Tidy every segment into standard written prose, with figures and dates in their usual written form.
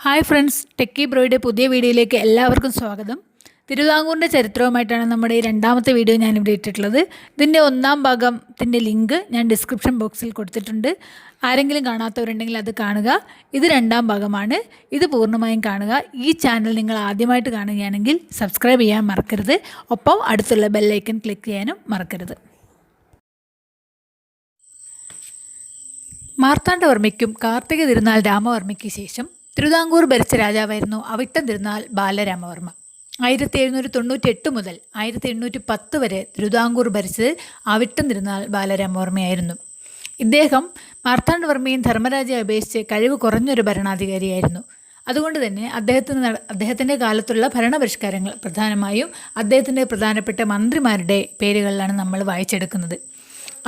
Hi friends, techie ബ്രോയുടെ പുതിയ വീഡിയോയിലേക്ക് എല്ലാവർക്കും സ്വാഗതം. തിരുവിതാംകൂറിൻ്റെ ചരിത്രവുമായിട്ടാണ് നമ്മുടെ ഈ രണ്ടാമത്തെ വീഡിയോ ഞാനിവിടെ ഇട്ടിട്ടുള്ളത്. ഇതിൻ്റെ ഒന്നാം ഭാഗത്തിൻ്റെ ലിങ്ക് ഞാൻ ഡിസ്ക്രിപ്ഷൻ ബോക്സിൽ കൊടുത്തിട്ടുണ്ട്. ആരെങ്കിലും കാണാത്തവരുണ്ടെങ്കിൽ അത് കാണുക. ഇത് രണ്ടാം ഭാഗമാണ്. ഇത് പൂർണ്ണമായും കാണുക. ഈ ചാനൽ നിങ്ങൾ ആദ്യമായിട്ട് കാണുകയാണെങ്കിൽ സബ്സ്ക്രൈബ് ചെയ്യാൻ മറക്കരുത്. ഒപ്പം അടുത്തുള്ള ബെല്ലൈക്കൺ ക്ലിക്ക് ചെയ്യാനും മറക്കരുത്. മാർത്താണ്ഡവർമ്മയ്ക്കും കാർത്തിക തിരുനാൾ രാമവർമ്മയ്ക്ക് ശേഷം തിരുവിതാംകൂർ ഭരിച്ച രാജാവായിരുന്നു അവിട്ടം തിരുനാൾ ബാലരാമവർമ്മ. 1798 മുതൽ 1810 വരെ തിരുവിതാംകൂർ ഭരിച്ചത് അവിട്ടം തിരുനാൾ ബാലരാമവർമ്മയായിരുന്നു. ഇദ്ദേഹം മാർത്താണ്ഡവർമ്മയും ധർമ്മരാജയെ അപേക്ഷിച്ച് കഴിവ് കുറഞ്ഞൊരു ഭരണാധികാരിയായിരുന്നു. അതുകൊണ്ട് തന്നെ അദ്ദേഹത്തിൻ്റെ കാലത്തുള്ള ഭരണപരിഷ്കാരങ്ങൾ പ്രധാനമായും അദ്ദേഹത്തിൻ്റെ പ്രധാനപ്പെട്ട മന്ത്രിമാരുടെ പേരുകളിലാണ് നമ്മൾ വായിച്ചെടുക്കുന്നത്.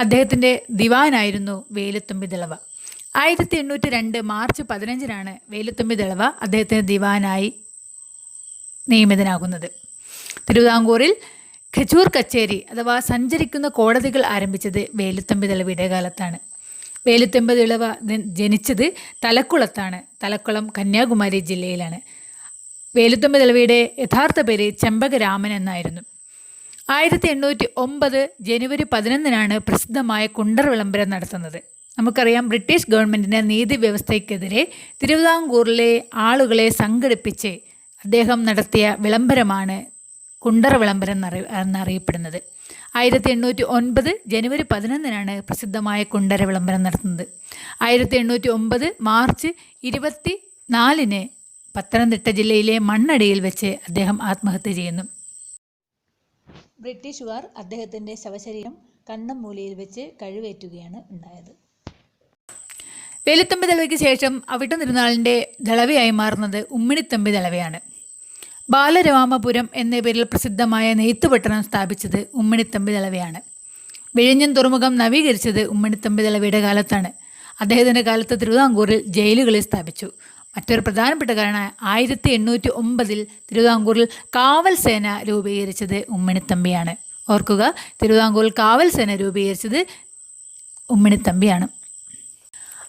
അദ്ദേഹത്തിൻ്റെ ദിവാനായിരുന്നു വേലുത്തമ്പി ദളവ. 1802 മാർച്ച് 15 വേലുത്തമ്പി ദളവ അദ്ദേഹത്തിന് ദിവാനായി നിയമിതനാകുന്നത്. തിരുവിതാംകൂറിൽ ഖജൂർ കച്ചേരി അഥവാ സഞ്ചരിക്കുന്ന കോടതികൾ ആരംഭിച്ചത് വേലുത്തമ്പി ദളവയുടെ കാലത്താണ്. വേലുത്തമ്പി ദളവ ജനിച്ചത് തലക്കുളത്താണ്. തലക്കുളം കന്യാകുമാരി ജില്ലയിലാണ്. വേലുത്തമ്പി ദളവയുടെ യഥാർത്ഥ പേര് ചെമ്പകരാമൻ എന്നായിരുന്നു. 1809 ജനുവരി 11 പ്രസിദ്ധമായ കുണ്ടർ വിളംബരം നടത്തുന്നത്. നമുക്കറിയാം, ബ്രിട്ടീഷ് ഗവൺമെൻറ്റിൻ്റെ നീതി വ്യവസ്ഥയ്ക്കെതിരെ തിരുവിതാംകൂറിലെ ആളുകളെ സംഘടിപ്പിച്ച് അദ്ദേഹം നടത്തിയ വിളംബരമാണ് കുണ്ടറ വിളംബരം എന്നറിയപ്പെടുന്നത്. 1809 ജനുവരി 11 പ്രസിദ്ധമായ കുണ്ടറ വിളംബരം നടത്തുന്നത്. 1809 മാർച്ച് 24 പത്തനംതിട്ട ജില്ലയിലെ മണ്ണടിയിൽ വെച്ച് അദ്ദേഹം ആത്മഹത്യ ചെയ്യുന്നു. ബ്രിട്ടീഷുകാർ അദ്ദേഹത്തിൻ്റെ ശവശരീരം കണ്ണമ്മൂലയിൽ വെച്ച് കഴിവേറ്റുകയാണ് ഉണ്ടായത്. വേലുത്തമ്പി ദളവയ്ക്ക് ശേഷം അവിട്ടം തിരുനാളിൻ്റെ ദളവയായി മാറുന്നത് ഉമ്മിണിത്തമ്പി ദളവയാണ്. ബാലരാമപുരം എന്ന പേരിൽ പ്രസിദ്ധമായ നെയ്ത്തുപട്ടണം സ്ഥാപിച്ചത് ഉമ്മിണിത്തമ്പി ദളവയാണ്. വിഴിഞ്ഞം തുറമുഖം നവീകരിച്ചത് ഉമ്മിണിത്തമ്പി ദളവയുടെ കാലത്താണ്. അദ്ദേഹത്തിൻ്റെ കാലത്ത് തിരുവിതാംകൂറിൽ ജയിലുകളിൽ സ്ഥാപിച്ചു. മറ്റൊരു പ്രധാനപ്പെട്ട കാരണം 1809 തിരുവിതാംകൂറിൽ കാവൽ സേന രൂപീകരിച്ചത് ഉമ്മിണിത്തമ്പിയാണ്. ഓർക്കുക, തിരുവിതാംകൂറിൽ കാവൽ സേന രൂപീകരിച്ചത് ഉമ്മിണിത്തമ്പിയാണ്.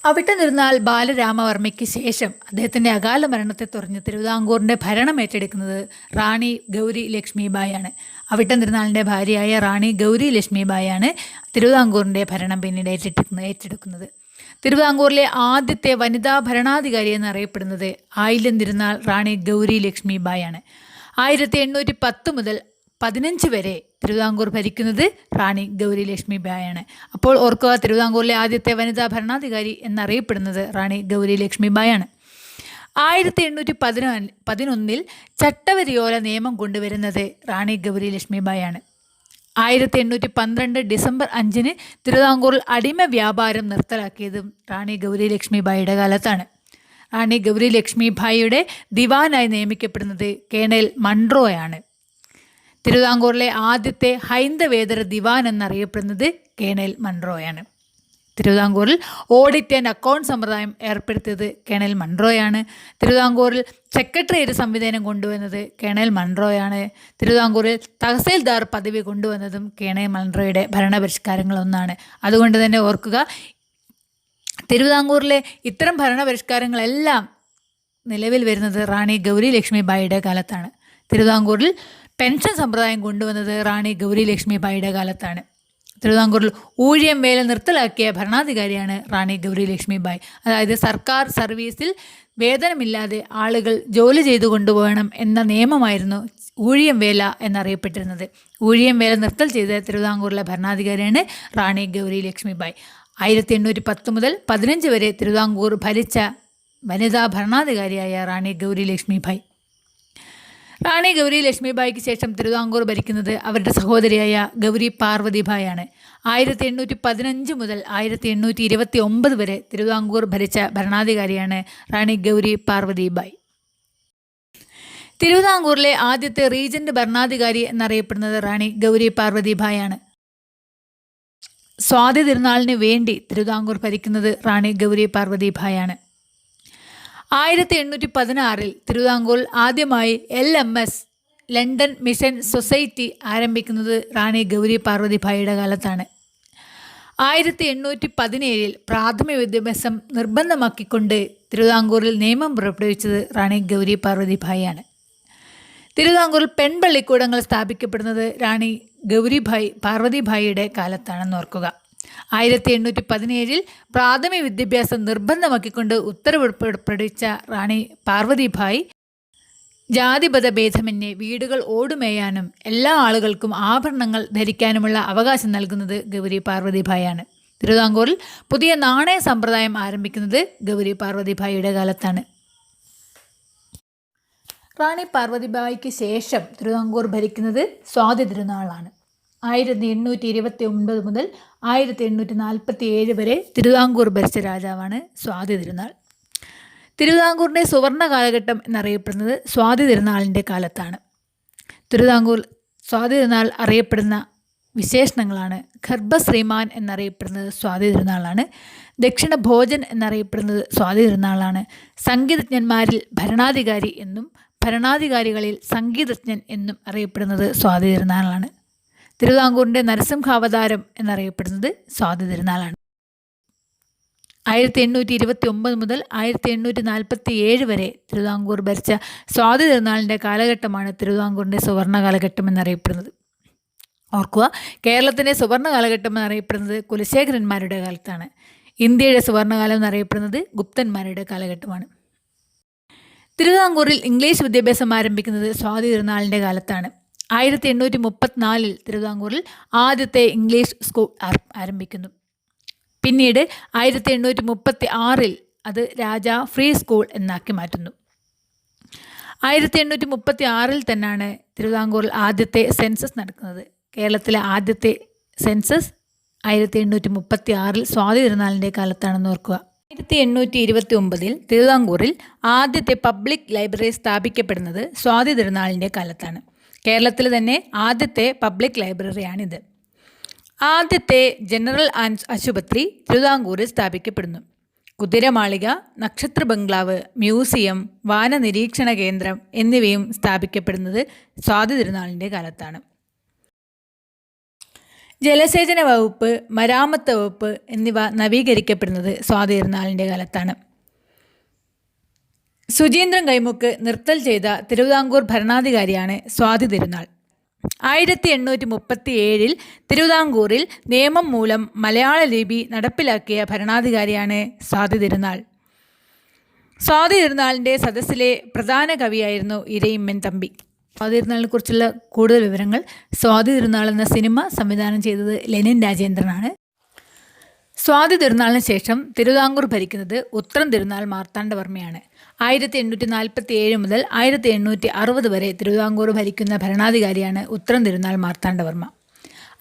അവിട്ടം തിരുനാൾ ബാലരാമവർമ്മയ്ക്ക് ശേഷം അദ്ദേഹത്തിൻ്റെ അകാല മരണത്തെ തുടർന്ന് തിരുവിതാംകൂറിൻ്റെ ഭരണം ഏറ്റെടുക്കുന്നത് റാണി ഗൗരി ലക്ഷ്മിബായാണ്. അവിട്ടം തിരുനാളിൻ്റെ ഭാര്യയായ റാണി ഗൗരി ലക്ഷ്മിബായാണ് തിരുവിതാംകൂറിൻ്റെ ഭരണം പിന്നീട് ഏറ്റെടുക്കുന്നത്. തിരുവിതാംകൂറിലെ ആദ്യത്തെ വനിതാ ഭരണാധികാരി എന്നറിയപ്പെടുന്നത് ആയില്യം തിരുനാൾ റാണി ഗൗരി ലക്ഷ്മിബായാണ്. 1810 മുതൽ 15 വരെ തിരുവിതാംകൂർ ഭരിക്കുന്നത് റാണി ഗൗരി ലക്ഷ്മിബായാണ്. അപ്പോൾ ഓർക്കുക, തിരുവിതാംകൂറിലെ ആദ്യത്തെ വനിതാ ഭരണാധികാരി എന്നറിയപ്പെടുന്നത് റാണി ഗൗരി ലക്ഷ്മിബായാണ്. 1811 ചട്ടവരിയോല നിയമം കൊണ്ടുവരുന്നത് റാണി ഗൗരി ലക്ഷ്മിബായാണ്. 1812 ഡിസംബർ 5 തിരുവിതാംകൂറിൽ അടിമ വ്യാപാരം നിർത്തലാക്കിയതും റാണി ഗൗരി ലക്ഷ്മിബായിയുടെ കാലത്താണ്. റാണി ഗൗരി ലക്ഷ്മിബായിയുടെ ദിവാനായി നിയമിക്കപ്പെടുന്നത് കേണൽ മൺട്രോയാണ്. തിരുവിതാംകൂറിലെ ആദ്യത്തെ ഹൈന്ദവേതര ദിവാൻ എന്നറിയപ്പെടുന്നത് കേണൽ മൺട്രോയാണ്. തിരുവിതാംകൂറിൽ ഓഡിറ്റ് ആൻഡ് അക്കൗണ്ട് സമ്പ്രദായം ഏർപ്പെടുത്തിയത് കേണൽ മൺട്രോയാണ്. തിരുവിതാംകൂറിൽ സെക്രട്ടേറിയറ്റ് സംവിധാനം കൊണ്ടുവന്നത് കേണൽ മൺട്രോയാണ്. തിരുവിതാംകൂറിൽ തഹസീൽദാർ പദവി കൊണ്ടുവന്നതും കേണൽ മൺട്രോയുടെ ഭരണപരിഷ്കാരങ്ങളൊന്നാണ്. അതുകൊണ്ട് തന്നെ ഓർക്കുക, തിരുവിതാംകൂറിലെ ഇത്തരം ഭരണപരിഷ്കാരങ്ങളെല്ലാം നിലവിൽ വരുന്നത് റാണി ഗൗരി ലക്ഷ്മിബായിയുടെ കാലത്താണ്. തിരുവിതാംകൂറിൽ പെൻഷൻ സമ്പ്രദായം കൊണ്ടുവന്നത് റാണി ഗൗരി ലക്ഷ്മിബായിയുടെ കാലത്താണ്. തിരുവിതാംകൂറിൽ ഊഴിയം വേല നിർത്തലാക്കിയ ഭരണാധികാരിയാണ് റാണി ഗൗരി ലക്ഷ്മിബായി. അതായത് സർക്കാർ സർവീസിൽ വേതനമില്ലാതെ ആളുകൾ ജോലി ചെയ്തു കൊണ്ടുപോകണം എന്ന നിയമമായിരുന്നു ഊഴിയം വേല എന്നറിയപ്പെട്ടിരുന്നത്. ഊഴിയം വേല നിർത്തൽ ചെയ്ത തിരുവിതാംകൂറിലെ ഭരണാധികാരിയാണ് റാണി ഗൗരി ലക്ഷ്മിബായി. 1810 മുതൽ 15 വരെ തിരുവിതാംകൂർ ഭരിച്ച വനിതാ ഭരണാധികാരിയായ റാണി ഗൗരി ലക്ഷ്മിബായി. റാണി ഗൗരി ലക്ഷ്മിബായിക്ക് ശേഷം തിരുവിതാംകൂർ ഭരിക്കുന്നത് അവരുടെ സഹോദരിയായ ഗൗരി പാർവതിബായാണ്. 1815 മുതൽ 1829 വരെ തിരുവിതാംകൂർ ഭരിച്ച ഭരണാധികാരിയാണ് റാണി ഗൗരി പാർവതിബായി. തിരുവിതാംകൂറിലെ ആദ്യത്തെ റീജന്റ് ഭരണാധികാരി എന്നറിയപ്പെടുന്നത് റാണി ഗൗരി പാർവതിബായാണ്. സ്വാതി തിരുനാളിന് വേണ്ടി തിരുവിതാംകൂർ ഭരിക്കുന്നത് റാണി ഗൗരി പാർവതിബായാണ്. 1816 തിരുവിതാംകൂറിൽ ആദ്യമായി LMS ലണ്ടൻ മിഷൻ സൊസൈറ്റി ആരംഭിക്കുന്നത് റാണി ഗൗരി പാർവതിബായിയുടെ കാലത്താണ്. 1817 പ്രാഥമിക വിദ്യാഭ്യാസം നിർബന്ധമാക്കിക്കൊണ്ട് തിരുവിതാംകൂറിൽ നിയമം പുറപ്പെടുവിച്ചത് റാണി ഗൗരി പാർവതിഭായിയാണ്. തിരുവിതാംകൂറിൽ പെൺപള്ളിക്കൂടങ്ങൾ സ്ഥാപിക്കപ്പെടുന്നത് റാണി ഗൗരിഭായ് പാർവതിഭായിയുടെ കാലത്താണെന്ന് ഓർക്കുക. 1817 പ്രാഥമിക വിദ്യാഭ്യാസം നിർബന്ധമാക്കിക്കൊണ്ട് ഉത്തരവ് പുറപ്പെടുവിച്ച റാണി പാർവതിഭായ് ജാതിമത ഭേദമന്യേ വീടുകൾ ഓടുമേയാനും എല്ലാ ആളുകൾക്കും ആഭരണങ്ങൾ ധരിക്കാനുമുള്ള അവകാശം നൽകുന്നത് ഗൗരി പാർവതിഭായാണ്. തിരുവിതാംകൂറിൽ പുതിയ നാണയ സമ്പ്രദായം ആരംഭിക്കുന്നത് ഗൗരി പാർവതിഭായിയുടെ കാലത്താണ്. റാണി പാർവതിഭായിക്ക് ശേഷം തിരുവിതാംകൂർ ഭരിക്കുന്നത് സ്വാതി തിരുനാളാണ്. 1829 മുതൽ 1847 വരെ തിരുവിതാംകൂർ ഭരിച്ച രാജാവാണ് സ്വാതി തിരുനാൾ. തിരുവിതാംകൂറിൻ്റെ സുവർണ കാലഘട്ടം എന്നറിയപ്പെടുന്നത് സ്വാതി തിരുനാളിൻ്റെ കാലത്താണ്. തിരുവിതാംകൂർ സ്വാതി തിരുനാൾ അറിയപ്പെടുന്ന വിശേഷണങ്ങളാണ്: ഗർഭശ്രീമാൻ എന്നറിയപ്പെടുന്നത് സ്വാതി തിരുനാളാണ്. ദക്ഷിണ ഭോജൻ എന്നറിയപ്പെടുന്നത് സ്വാതി തിരുനാളാണ്. സംഗീതജ്ഞന്മാരിൽ ഭരണാധികാരി എന്നും ഭരണാധികാരികളിൽ സംഗീതജ്ഞൻ എന്നും അറിയപ്പെടുന്നത് സ്വാതി തിരുനാളാണ്. തിരുവിതാംകൂറിൻ്റെ നരസിംഹാവതാരം എന്നറിയപ്പെടുന്നത് സ്വാതി തിരുനാളാണ്. 1829 മുതൽ 1847 വരെ തിരുവിതാംകൂർ ഭരിച്ച സ്വാതി തിരുനാളിൻ്റെ കാലഘട്ടമാണ് തിരുവിതാംകൂറിൻ്റെ സുവർണ കാലഘട്ടം എന്നറിയപ്പെടുന്നത്. ഓർക്കുക, കേരളത്തിൻ്റെ സുവർണ കാലഘട്ടം എന്നറിയപ്പെടുന്നത് കുലശേഖരന്മാരുടെ കാലത്താണ്. ഇന്ത്യയുടെ സുവർണകാലം എന്നറിയപ്പെടുന്നത് ഗുപ്തന്മാരുടെ കാലഘട്ടമാണ്. തിരുവിതാംകൂറിൽ ഇംഗ്ലീഷ് വിദ്യാഭ്യാസം ആരംഭിക്കുന്നത് സ്വാതി തിരുനാളിൻ്റെ കാലത്താണ്. 1834 തിരുവിതാംകൂറിൽ ആദ്യത്തെ ഇംഗ്ലീഷ് സ്കൂൾ ആരംഭിക്കുന്നു. പിന്നീട് 1836 അത് രാജാ ഫ്രീ സ്കൂൾ എന്നാക്കി മാറ്റുന്നു. 1836 തന്നെയാണ് തിരുവിതാംകൂറിൽ ആദ്യത്തെ സെൻസസ് നടക്കുന്നത്. കേരളത്തിലെ ആദ്യത്തെ സെൻസസ് 1836 സ്വാതി തിരുനാളിൻ്റെ കാലത്താണെന്ന് ഓർക്കുക. 1829 തിരുവിതാംകൂറിൽ ആദ്യത്തെ പബ്ലിക് ലൈബ്രറി സ്ഥാപിക്കപ്പെടുന്നത് സ്വാതി തിരുനാളിൻ്റെ കാലത്താണ്. കേരളത്തിൽ തന്നെ ആദ്യത്തെ പബ്ലിക് ലൈബ്രറിയാണിത്. ആദ്യത്തെ ജനറൽ ആശുപത്രി തിരുവിതാംകൂറിൽ സ്ഥാപിക്കപ്പെടുന്നു. കുതിരമാളിക, നക്ഷത്ര ബംഗ്ലാവ്, മ്യൂസിയം, വാനനിരീക്ഷണ കേന്ദ്രം എന്നിവയും സ്ഥാപിക്കപ്പെടുന്നത് സ്വാതി തിരുനാളിൻ്റെ കാലത്താണ്. ജലസേചന വകുപ്പ്, മരാമത്ത് വകുപ്പ് എന്നിവ നവീകരിക്കപ്പെടുന്നത് സ്വാതി തിരുനാളിൻ്റെ കാലത്താണ്. സുചീന്ദ്രൻ കൈമുക്ക് നിർത്തൽ ചെയ്ത തിരുവിതാംകൂർ ഭരണാധികാരിയാണ് സ്വാതി തിരുനാൾ. 1837 തിരുവിതാംകൂറിൽ നിയമം മൂലം മലയാള ലിപി നടപ്പിലാക്കിയ ഭരണാധികാരിയാണ് സ്വാതി തിരുനാൾ. സ്വാതി തിരുനാളിൻ്റെ സദസ്സിലെ പ്രധാന കവിയായിരുന്നു ഇരയിമ്മൻ തമ്പി. സ്വാതി തിരുനാളിനെ കുറിച്ചുള്ള കൂടുതൽ വിവരങ്ങൾ: സ്വാതി തിരുനാൾ എന്ന സിനിമ സംവിധാനം ചെയ്തത് ലെനിൻ രാജേന്ദ്രനാണ്. സ്വാതി തിരുനാളിന് ശേഷം തിരുവിതാംകൂർ ഭരിക്കുന്നത് ഉത്രം തിരുനാൾ മാർത്താണ്ഡവർമ്മയാണ്. 1847 മുതൽ 1860 വരെ തിരുവിതാംകൂർ ഭരിക്കുന്ന ഭരണാധികാരിയാണ് ഉത്രം തിരുനാൾ മാർത്താണ്ഡവർമ്മ.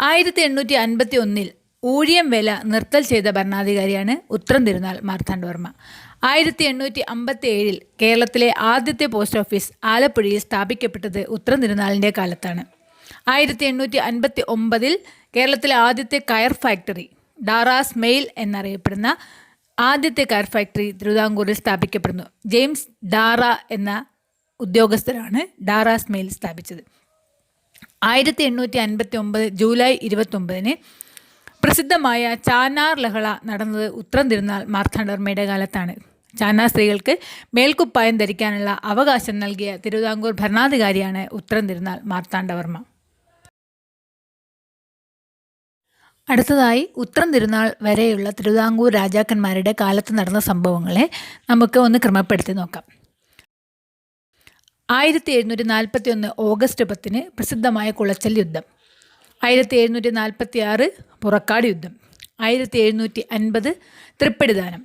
1851 ഊഴിയം വേല നിർത്തൽ ചെയ്ത ഭരണാധികാരിയാണ് ഉത്രം തിരുനാൾ മാർത്താണ്ഡവർമ്മ. 1857 കേരളത്തിലെ ആദ്യത്തെ പോസ്റ്റ് ഓഫീസ് ആലപ്പുഴയിൽ സ്ഥാപിക്കപ്പെട്ടത് ഉത്രം തിരുനാളിൻ്റെ കാലത്താണ്. 1859 കേരളത്തിലെ ആദ്യത്തെ കയർ ഫാക്ടറി ഡാറാസ് മെയിൽ എന്നറിയപ്പെടുന്ന ആദ്യത്തെ കയർ ഫാക്ടറി തിരുവിതാംകൂറിൽ സ്ഥാപിക്കപ്പെടുന്നു. ജെയിംസ് ഡാറ എന്ന ഉദ്യോഗസ്ഥരാണ് ഡാറാസ് മെയിൽ സ്ഥാപിച്ചത്. 1859 ജൂലൈ 29 പ്രസിദ്ധമായ ചാനാർ ലഹള നടന്നത് ഉത്രം തിരുനാൾ മാർത്താണ്ഡവർമ്മയുടെ കാലത്താണ്. ചാനാർ സ്ത്രീകൾക്ക് മേൽക്കുപ്പായം ധരിക്കാനുള്ള അവകാശം നൽകിയ തിരുവിതാംകൂർ ഭരണാധികാരിയാണ് ഉത്രം തിരുനാൾ മാർത്താണ്ഡവർമ്മ. അടുത്തതായി ഉത്രം തിരുനാൾ വരെയുള്ള തിരുവിതാംകൂർ രാജാക്കന്മാരുടെ കാലത്ത് നടന്ന സംഭവങ്ങളെ നമുക്ക് ഒന്ന് ക്രമപ്പെടുത്തി നോക്കാം. 1741 ഓഗസ്റ്റ് 10 പ്രസിദ്ധമായ കുളച്ചൽ യുദ്ധം. 1746 പുറക്കാട് യുദ്ധം. 1750 തൃപ്പടിദാനം.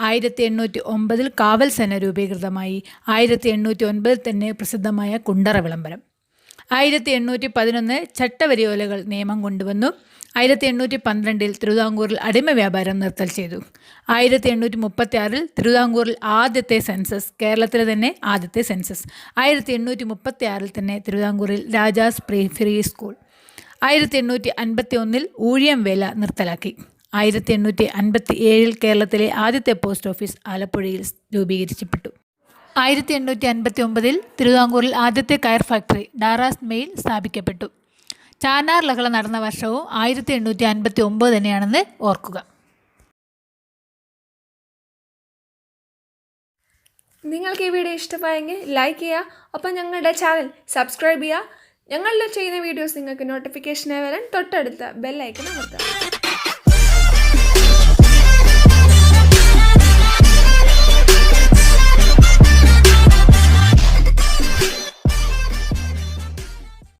1809 കാവൽ സേന രൂപീകൃതമായി. 1809 തന്നെ പ്രസിദ്ധമായ കുണ്ടറ വിളംബരം. 1811 ചട്ടവരിയോലകൾ നിയമം കൊണ്ടുവന്നു. 1812 തിരുവിതാംകൂറിൽ അടിമ വ്യാപാരം നിർത്തൽ ചെയ്തു. 1836 തിരുവിതാംകൂറിൽ ആദ്യത്തെ സെൻസസ്, കേരളത്തിലെ തന്നെ ആദ്യത്തെ സെൻസസ്. 1836 തന്നെ തിരുവിതാംകൂറിൽ രാജാസ് ഫ്രീ സ്കൂൾ. 1851 ഊഴിയം വേല നിർത്തലാക്കി. 1857 കേരളത്തിലെ ആദ്യത്തെ പോസ്റ്റ് ഓഫീസ് ആലപ്പുഴയിൽ രൂപീകരിക്കപ്പെട്ടു. 1859 തിരുവിതാംകൂറിൽ ആദ്യത്തെ കയർ ഫാക്ടറി ഡാറാസ് മെയിൽ സ്ഥാപിക്കപ്പെട്ടു. ചാന്നാർ ലഹള നടന്ന വർഷവും 1859 തന്നെയാണെന്ന് ഓർക്കുക. നിങ്ങൾക്ക് ഈ വീഡിയോ ഇഷ്ടമായെങ്കിൽ ലൈക്ക് ചെയ്യുക. ഒപ്പം ഞങ്ങളുടെ ചാനൽ സബ്സ്ക്രൈബ് ചെയ്യുക. ഞങ്ങളുടെ ചെയ്യുന്ന വീഡിയോസ് നിങ്ങൾക്ക് നോട്ടിഫിക്കേഷനായി വരാൻ തൊട്ടടുത്ത ബെൽ ഐക്കൺ അമർത്തുക.